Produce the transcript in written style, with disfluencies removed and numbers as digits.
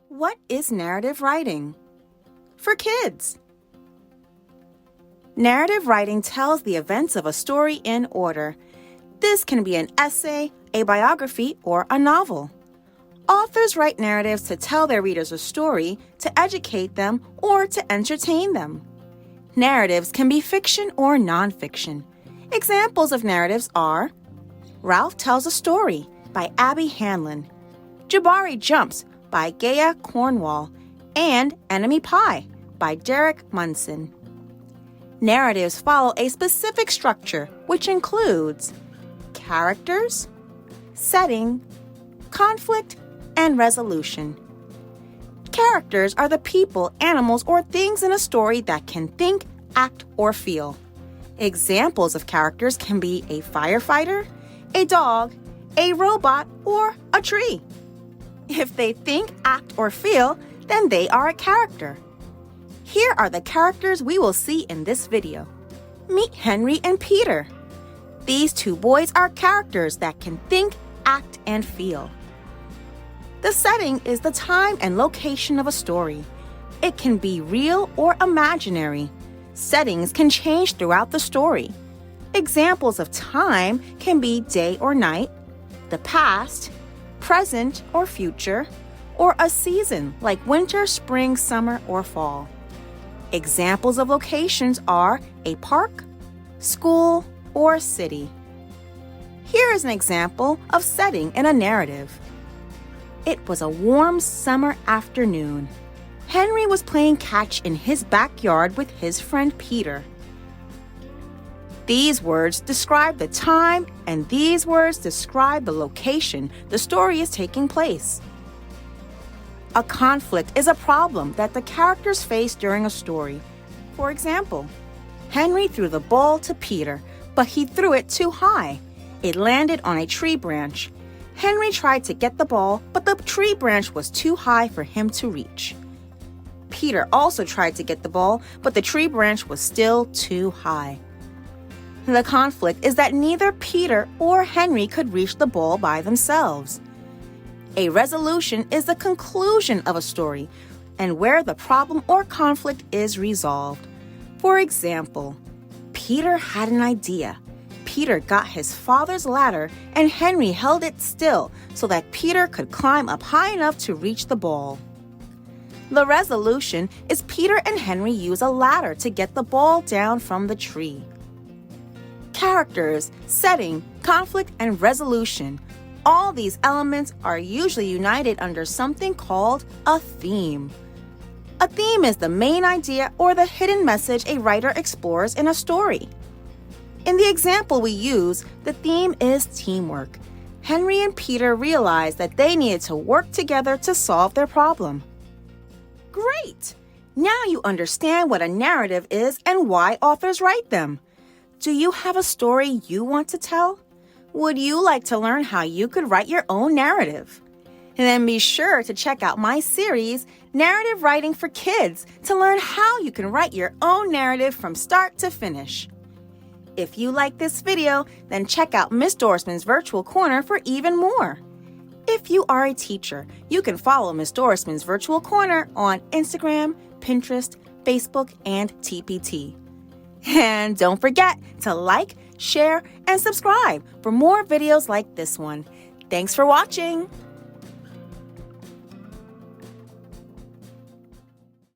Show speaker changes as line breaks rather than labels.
What is narrative writing? For kids. Narrative writing tells the events of a story in order. This can be an essay, a biography, or a novel. Authors write narratives to tell their readers a story, to educate them, or to entertain them. Narratives can be fiction or nonfiction. Examples of narratives are Ralph Tells a Story by Abby Hanlon, Jabari Jumps by Gaia Cornwall, and Enemy Pie by Derek Munson. Narratives follow a specific structure, which includes characters, setting, conflict, and resolution. Characters are the people, animals, or things in a story that can think, act, or feel. Examples of characters can be a firefighter, a dog, a robot, or a tree. If they think, act, or feel, then they are a character. Here are the characters we will see in this video. Meet Henry and Peter. These two boys are characters that can think, act, and feel. The setting is the time and location of a story. It can be real or imaginary. Settings can change throughout the story. Examples of time can be day or night, the past, present or future, or a season like winter, spring, summer, or fall. Examples of locations are a park, school, or city. Here is an example of setting in a narrative. It was a warm summer afternoon. Henry was playing catch in his backyard with his friend Peter. These words describe the time, and these words describe the location the story is taking place. A conflict is a problem that the characters face during a story. For example, Henry threw the ball to Peter, but he threw it too high. It landed on a tree branch. Henry tried to get the ball, but the tree branch was too high for him to reach. Peter also tried to get the ball, but the tree branch was still too high. The conflict is that neither Peter or Henry could reach the ball by themselves. A resolution is the conclusion of a story and where the problem or conflict is resolved. For example, Peter had an idea. Peter got his father's ladder and Henry held it still so that Peter could climb up high enough to reach the ball. The resolution is Peter and Henry use a ladder to get the ball down from the tree. Characters, setting, conflict, and resolution. All these elements are usually united under something called a theme. A theme is the main idea or the hidden message a writer explores in a story. In the example we use, the theme is teamwork. Henry and Peter realized that they needed to work together to solve their problem. Great! Now you understand what a narrative is and why authors write them. Do you have a story you want to tell? Would you like to learn how you could write your own narrative? And then be sure to check out my series, Narrative Writing for Kids, to learn how you can write your own narrative from start to finish. If you like this video, then check out Miss Dorismond's Virtual Corner for even more. If you are a teacher, you can follow Miss Dorismond's Virtual Corner on Instagram, Pinterest, Facebook, and TPT. And don't forget to like, share, and subscribe for more videos like this one. Thanks for watching!